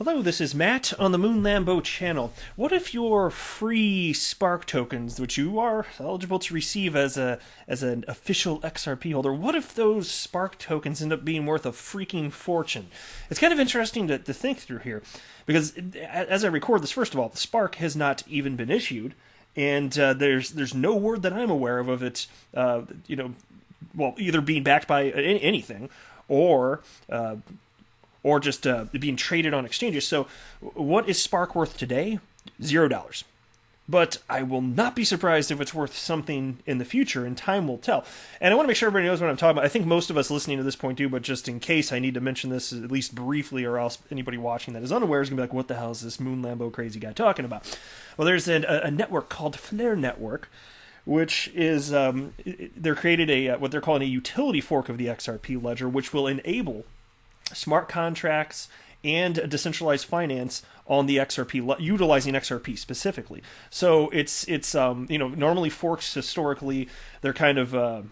Hello, this is Matt on the Moon Lambo channel. What if your free Spark tokens, which you are eligible to receive as an official XRP holder, what if those Spark tokens end up being worth a freaking fortune? It's kind of interesting to think through here, because as I record this, first of all, the Spark has not even been issued, and there's no word that I'm aware of it, either being backed by anything, or just being traded on exchanges. So what is Spark worth today? $0. But I will not be surprised if it's worth something in the future, and time will tell. And I want to make sure everybody knows what I'm talking about. I think most of us listening to this point do, but just in case I need to mention this at least briefly, or else anybody watching that is unaware is going to be like, what the hell is this Moon Lambo crazy guy talking about? Well, there's a network called Flare Network, which is, they're created what they're calling a utility fork of the XRP ledger, which will enable smart contracts and decentralized finance on the XRP, utilizing XRP specifically. So it's normally forks historically, they're kind of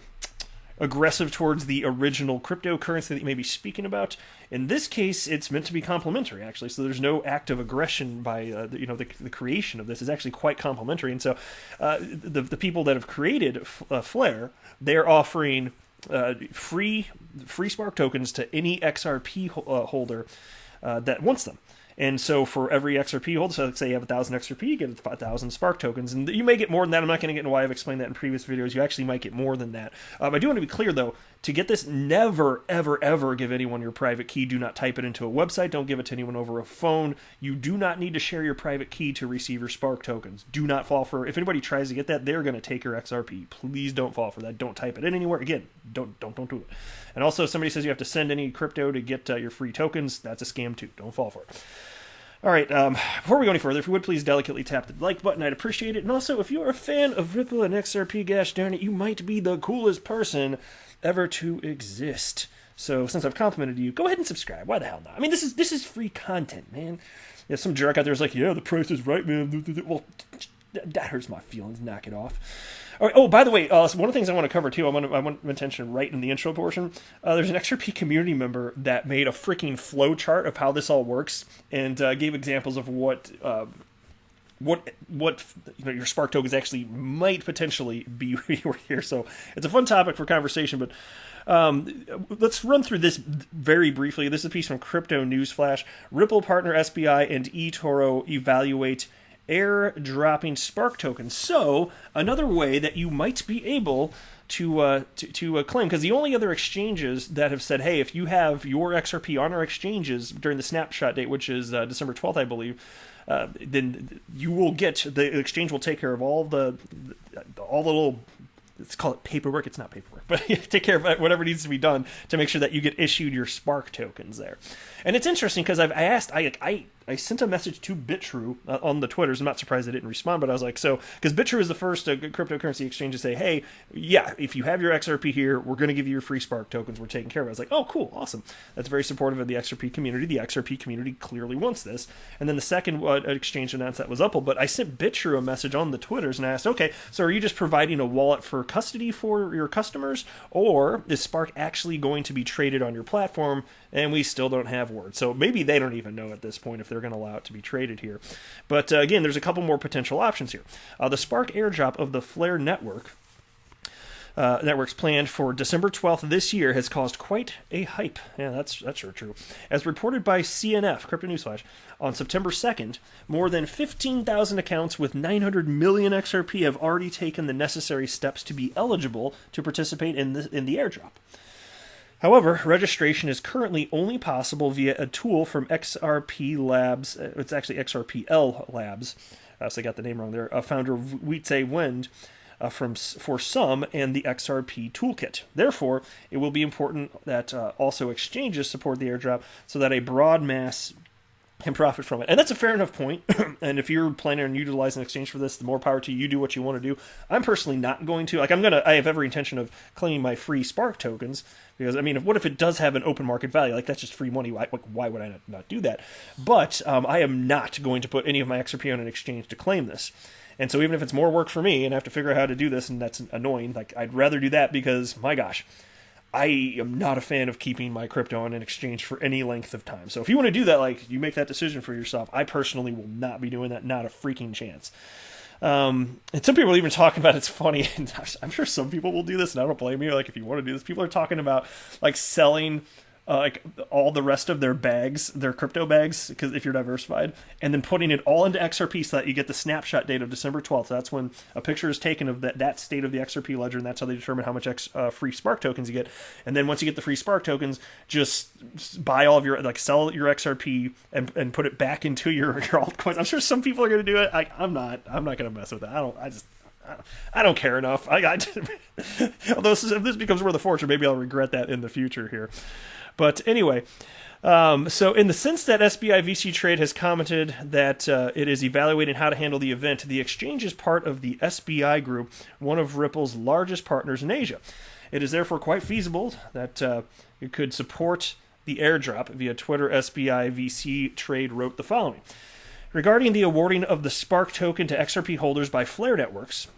aggressive towards the original cryptocurrency that you may be speaking about. In this case, it's meant to be complementary, actually. So there's no act of aggression by the creation of this is actually quite complementary. And so the people that have created Flare, they're offering free Spark tokens to any XRP holder that wants them. And so for every XRP holder, so let's say you have 1,000 XRP, you get 1,000 Spark tokens. And you may get more than that. I'm not going to get into why I've explained that in previous videos. You actually might get more than that. I do want to be clear, though, to get this, never, ever, ever give anyone your private key. Do not type it into a website. Don't give it to anyone over a phone. You do not need to share your private key to receive your Spark tokens. Do not fall for, if anybody tries to get that, they're going to take your XRP. Please don't fall for that. Don't type it in anywhere. Again, don't do it. And also, if somebody says you have to send any crypto to get your free tokens, that's a scam too. Don't fall for it. All right, before we go any further, if you would please delicately tap the like button, I'd appreciate it. And also, if you're a fan of Ripple and XRP, gosh darn it, you might be the coolest person ever to exist. So since I've complimented you, go ahead and subscribe. Why the hell not? I mean, this is free content, man. Yeah, some jerk out there is like, yeah, the price is right, man. Well, that hurts my feelings. Knock it off. All right, oh, by the way, one of the things I want to cover, too, I want to mention right in the intro portion, there's an XRP community member that made a freaking flow chart of how this all works, and gave examples of what your Spark tokens actually might potentially be worth here. So it's a fun topic for conversation, but let's run through this very briefly. This is a piece from Crypto Newsflash. Ripple partner SBI and eToro evaluate airdropping Spark tokens. So another way that you might be able to claim, because the only other exchanges that have said, hey, if you have your XRP on our exchanges during the snapshot date, which is December 12th, I believe, then you will get, the exchange will take care of all the little, let's call it paperwork. It's not paperwork, but take care of whatever needs to be done to make sure that you get issued your Spark tokens there. And it's interesting because I sent a message to BitTrue on the Twitters. I'm not surprised they didn't respond, but I was like, so, because BitTrue is the first cryptocurrency exchange to say, hey, yeah, if you have your XRP here, we're going to give you your free Spark tokens. We're taking care of it. I was like, oh, cool, awesome. That's very supportive of the XRP community. The XRP community clearly wants this. And then the second exchange announced that was Upple, but I sent BitTrue a message on the Twitters and I asked, okay, so are you just providing a wallet for custody for your customers, or is Spark actually going to be traded on your platform? And we still don't have word. So maybe they don't even know at this point if they're going to allow it to be traded here. But again, there's a couple more potential options here. The Spark airdrop of the Flare network's planned for December 12th this year has caused quite a hype. Yeah, that's sure true. As reported by CNF, Crypto Newsflash, on September 2nd, more than 15,000 accounts with 900 million XRP have already taken the necessary steps to be eligible to participate in the airdrop. However, registration is currently only possible via a tool from XRP Labs. It's actually XRPL Labs. So I got the name wrong there. Founder Wietse Wind for some and the XRP Toolkit. Therefore, it will be important that also exchanges support the airdrop so that a broad mass can profit from it. And that's a fair enough point. And if you're planning on utilizing an exchange for this, the more power to you. You do what you want to do. I'm personally not going to. I have every intention of claiming my free Spark tokens, because, I mean, what if it does have an open market value? Like, that's just free money. Why would I not do that? But I am not going to put any of my XRP on an exchange to claim this. And so even if it's more work for me and I have to figure out how to do this, and that's annoying, like, I'd rather do that because, my gosh, I am not a fan of keeping my crypto on an exchange for any length of time. So if you want to do that, like, you make that decision for yourself. I personally will not be doing that. Not a freaking chance. And some people are even talking about, it's funny, and I'm sure some people will do this, and I don't blame you. Like, if you want to do this, people are talking about like selling like all the rest of their bags, their crypto bags, because if you're diversified, and then putting it all into XRP so that you get the snapshot date of December 12th. That's when a picture is taken of that state of the XRP ledger, and that's how they determine how much free Spark tokens you get. And then once you get the free Spark tokens, just buy all of your, like, sell your XRP and put it back into your altcoins. I'm sure some people are going to do it. I'm not going to mess with that. I don't care enough. Although if this becomes worth a fortune, maybe I'll regret that in the future here. But anyway, so in the sense that SBI VC Trade has commented that it is evaluating how to handle the event, the exchange is part of the SBI Group, one of Ripple's largest partners in Asia. It is therefore quite feasible that it could support the airdrop. Via Twitter, SBI VC Trade wrote the following. Regarding the awarding of the Spark token to XRP holders by Flare Networks,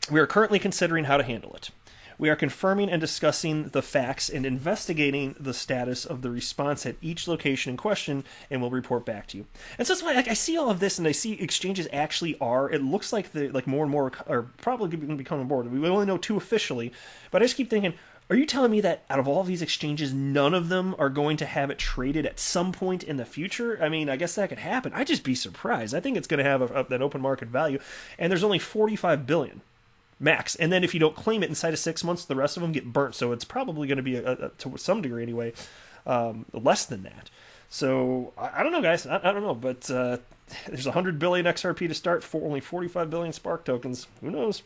we are currently considering how to handle it. We are confirming and discussing the facts and investigating the status of the response at each location in question, and we'll report back to you. And so that's why, like, I see all of this, and I see exchanges actually are. It looks like more and more are probably going to become on board. We only know 2 officially, but I just keep thinking, are you telling me that out of all of these exchanges, none of them are going to have it traded at some point in the future? I mean, I guess that could happen. I'd just be surprised. I think it's going to have an open market value, and there's only 45 billion. Max. And then if you don't claim it inside of 6 months, the rest of them get burnt. So it's probably going to be, to some degree anyway, less than that. So I don't know, guys. I don't know. But there's 100 billion XRP to start for only 45 billion Spark tokens. Who knows?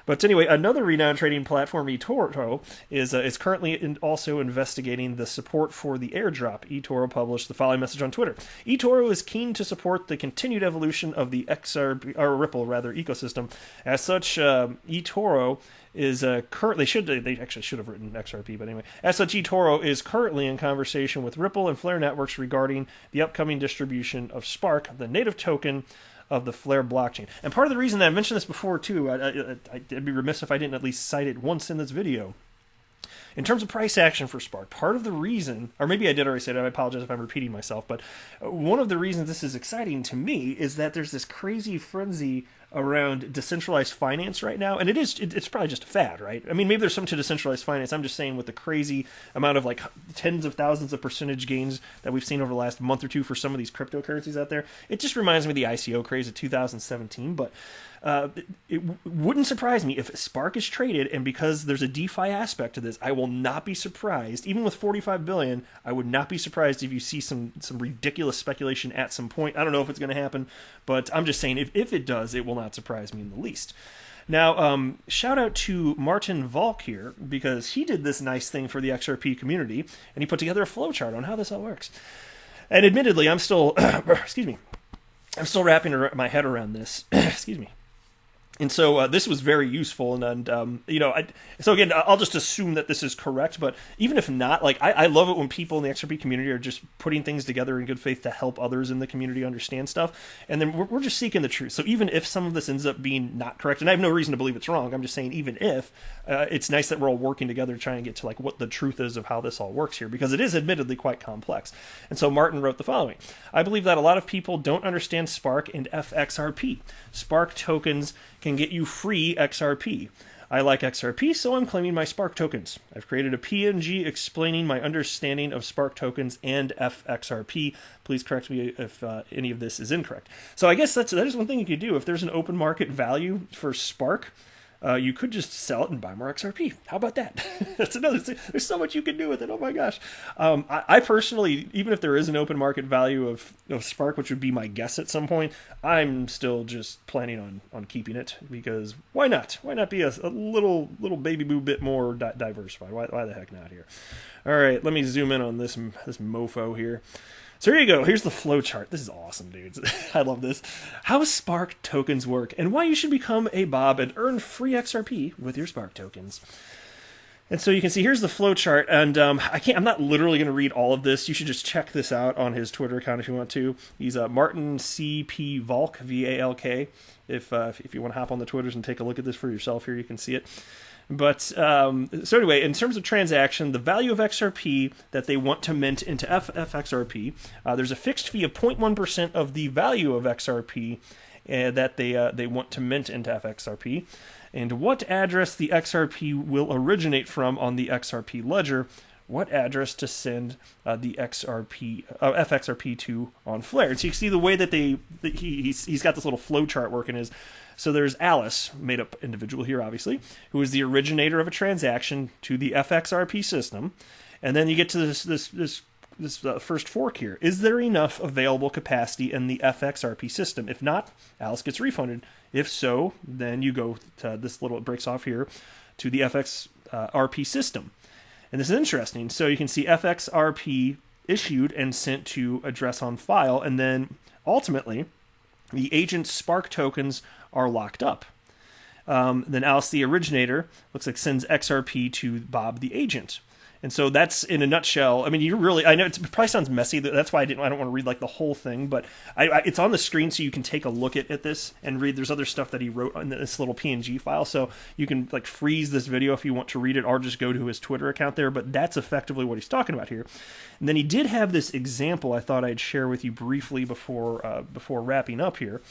But anyway, another renowned trading platform, eToro, is currently also investigating the support for the airdrop. eToro published the following message on Twitter. eToro is keen to support the continued evolution of the XRP, or Ripple rather, ecosystem. As such, eToro is currently, they actually should have written XRP, but anyway. As such, eToro is currently in conversation with Ripple and Flare Networks regarding the upcoming distribution of Spark, the native token of the Flare blockchain. And part of the reason that I mentioned this before, too, I'd be remiss if I didn't at least cite it once in this video. In terms of price action for Spark, part of the reason, or maybe I did already say it, I apologize if I'm repeating myself, but one of the reasons this is exciting to me is that there's this crazy frenzy around decentralized finance right now, and it's probably just a fad, right? I mean, maybe there's some to decentralized finance. I'm just saying, with the crazy amount of like tens of thousands of percentage gains that we've seen over the last month or two for some of these cryptocurrencies out there, it just reminds me of the ICO craze of 2017. But it wouldn't surprise me if Spark is traded, and because there's a DeFi aspect to this, I will not be surprised. Even with 45 billion, I would not be surprised if you see some ridiculous speculation at some point. I don't know if it's going to happen, but I'm just saying, if it does, it will not surprise me in the least. Now, shout out to Martin Volk here, because he did this nice thing for the XRP community, and he put together a flowchart on how this all works. And admittedly, I'm still, I'm still wrapping my head around this. Excuse me. And so this was very useful, and so again, I'll just assume that this is correct. But even if not, like, I love it when people in the XRP community are just putting things together in good faith to help others in the community understand stuff. And then we're just seeking the truth. So even if some of this ends up being not correct, and I have no reason to believe it's wrong, I'm just saying, even if, it's nice that we're all working together to try and get to like what the truth is of how this all works here, because it is admittedly quite complex. And so Martin wrote the following: I believe that a lot of people don't understand Spark and FXRP. Spark tokens can get you free XRP. I like XRP, so I'm claiming my Spark tokens. I've created a PNG explaining my understanding of Spark tokens and FXRP. Please correct me if any of this is incorrect. So I guess that is one thing you could do. If there's an open market value for Spark, you could just sell it and buy more XRP. How about that? That's another thing. There's so much you can do with it. Oh my gosh. I personally, even if there is an open market value of Spark, which would be my guess at some point, I'm still just planning on keeping it, because why not? Why not be a little baby boo bit more diversified? Why the heck not here? All right, let me zoom in on this mofo here. So here you go. Here's the flowchart. This is awesome, dudes. I love this. How Spark tokens work, and why you should become a Bob and earn free XRP with your Spark tokens. And so you can see here's the flowchart, and I'm not literally going to read all of this. You should just check this out on his Twitter account if you want to. He's Martin CP Valk, VALK. If you want to hop on the Twitters and take a look at this for yourself here, you can see it. But so anyway, in terms of transaction, the value of XRP that they want to mint into FXRP, there's a fixed fee of 0.1% of the value of XRP that they want to mint into FXRP. And what address the XRP will originate from on the XRP ledger, what address to send the FXRP to on Flare. And so you can see the way that he's got this little flowchart working is, so there's Alice, made up individual here obviously, who is the originator of a transaction to the FXRP system. And then you get to this first fork here. Is there enough available capacity in the FXRP system? If not, Alice gets refunded. If so, then you go to this little, it breaks off here, to the FXRP system. And this is interesting. So you can see FXRP issued and sent to address on file, and then ultimately the agent's Spark tokens are locked up. Then Alice, the originator, looks like sends XRP to Bob, the agent. And so that's in a nutshell. I mean, I know it probably sounds messy. That's why I don't want to read like the whole thing, but it's on the screen so you can take a look at this and read. There's other stuff that he wrote on this little PNG file, so you can like freeze this video if you want to read it, or just go to his Twitter account there. But that's effectively what he's talking about here. And then he did have this example I thought I'd share with you briefly before wrapping up here.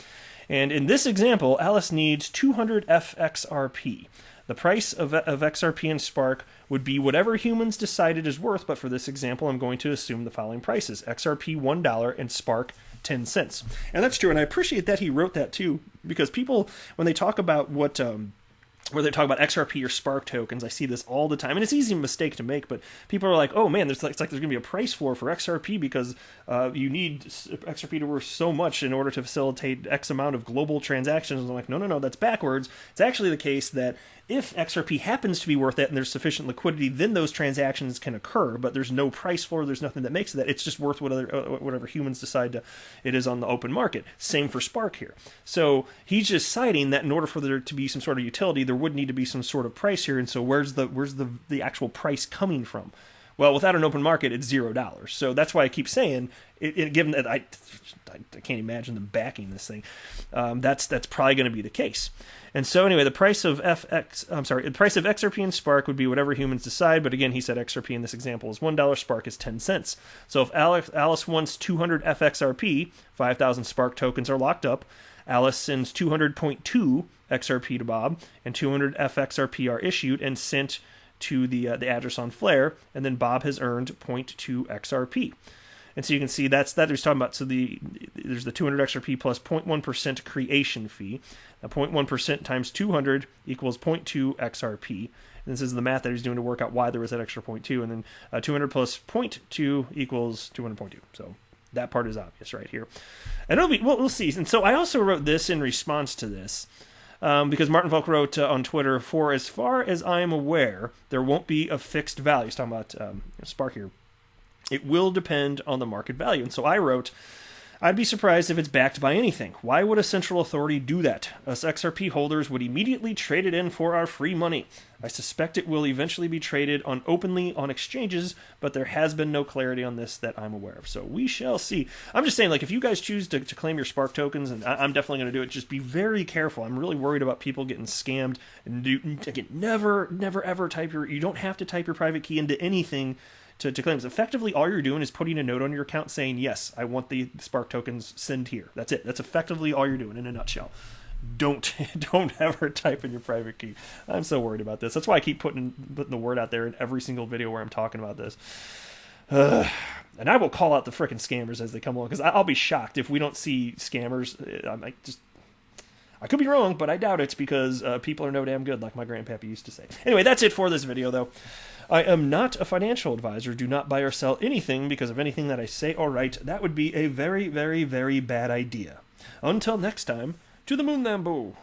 And in this example, Alice needs 200 FXRP. The price of XRP and Spark would be whatever humans decide it is worth, but for this example, I'm going to assume the following prices. XRP $1 and Spark 10 cents. And that's true, and I appreciate that he wrote that too, because people, when they talk about where they talk about XRP or Spark tokens, I see this all the time, and it's easy mistake to make, but people are like, oh man, it's like there's going to be a price floor for XRP because you need XRP to worth so much in order to facilitate X amount of global transactions. And I'm like, no, that's backwards. It's actually the case that if XRP happens to be worth it and there's sufficient liquidity, then those transactions can occur, but there's no price floor, there's nothing that makes that. It's just worth whatever humans decide it is on the open market. Same for Spark here. So he's just citing that in order for there to be some sort of utility, there would need to be some sort of price here, and so where's the actual price coming from? Well, without an open market, it's $0. So that's why I keep saying, given that I can't imagine them backing this thing, that's probably going to be the case. And so anyway, the price of XRP and Spark would be whatever humans decide. But again, he said XRP in this example is $1, Spark is 10 cents. So if Alice wants 200 FXRP, 5,000 Spark tokens are locked up. Alice sends 200.2 XRP to Bob, and 200 FXRP are issued and sent to the address on Flare, and then Bob has earned 0.2 XRP. And so you can see that's that he's talking about. So there's the 200 XRP plus 0.1% creation fee. 0.1% times 200 equals 0.2 XRP. And this is the math that he's doing to work out why there was that extra 0.2. And then 200 plus 0.2 equals 200.2. So that part is obvious right here. And we'll see. And so I also wrote this in response to this. Because Martin Volk wrote on Twitter, for as far as I am aware, there won't be a fixed value. He's talking about Spark here. It will depend on the market value. And so I wrote, I'd be surprised if it's backed by anything. Why would a central authority do that? Us XRP holders would immediately trade it in for our free money. I suspect it will eventually be traded openly on exchanges, but there has been no clarity on this that I'm aware of. So we shall see. I'm just saying, like, if you guys choose to claim your Spark tokens, and I'm definitely going to do it, just be very careful. I'm really worried about people getting scammed. And again, never ever type you don't have to type your private key into anything to claim. Effectively, all you're doing is putting a note on your account saying, yes, I want the Spark tokens, send here. That's it. That's effectively all you're doing in a nutshell. Don't ever type in your private key. I'm so worried about this. That's why I keep putting the word out there in every single video where I'm talking about this. And I will call out the frickin' scammers as they come along, because I'll be shocked if we don't see scammers. I could be wrong, but I doubt it, because people are no damn good, like my grandpappy used to say. Anyway, that's it for this video, though. I am not a financial advisor. Do not buy or sell anything because of anything that I say or write. That would be a very, very, very bad idea. Until next time, to the moon, Lambo.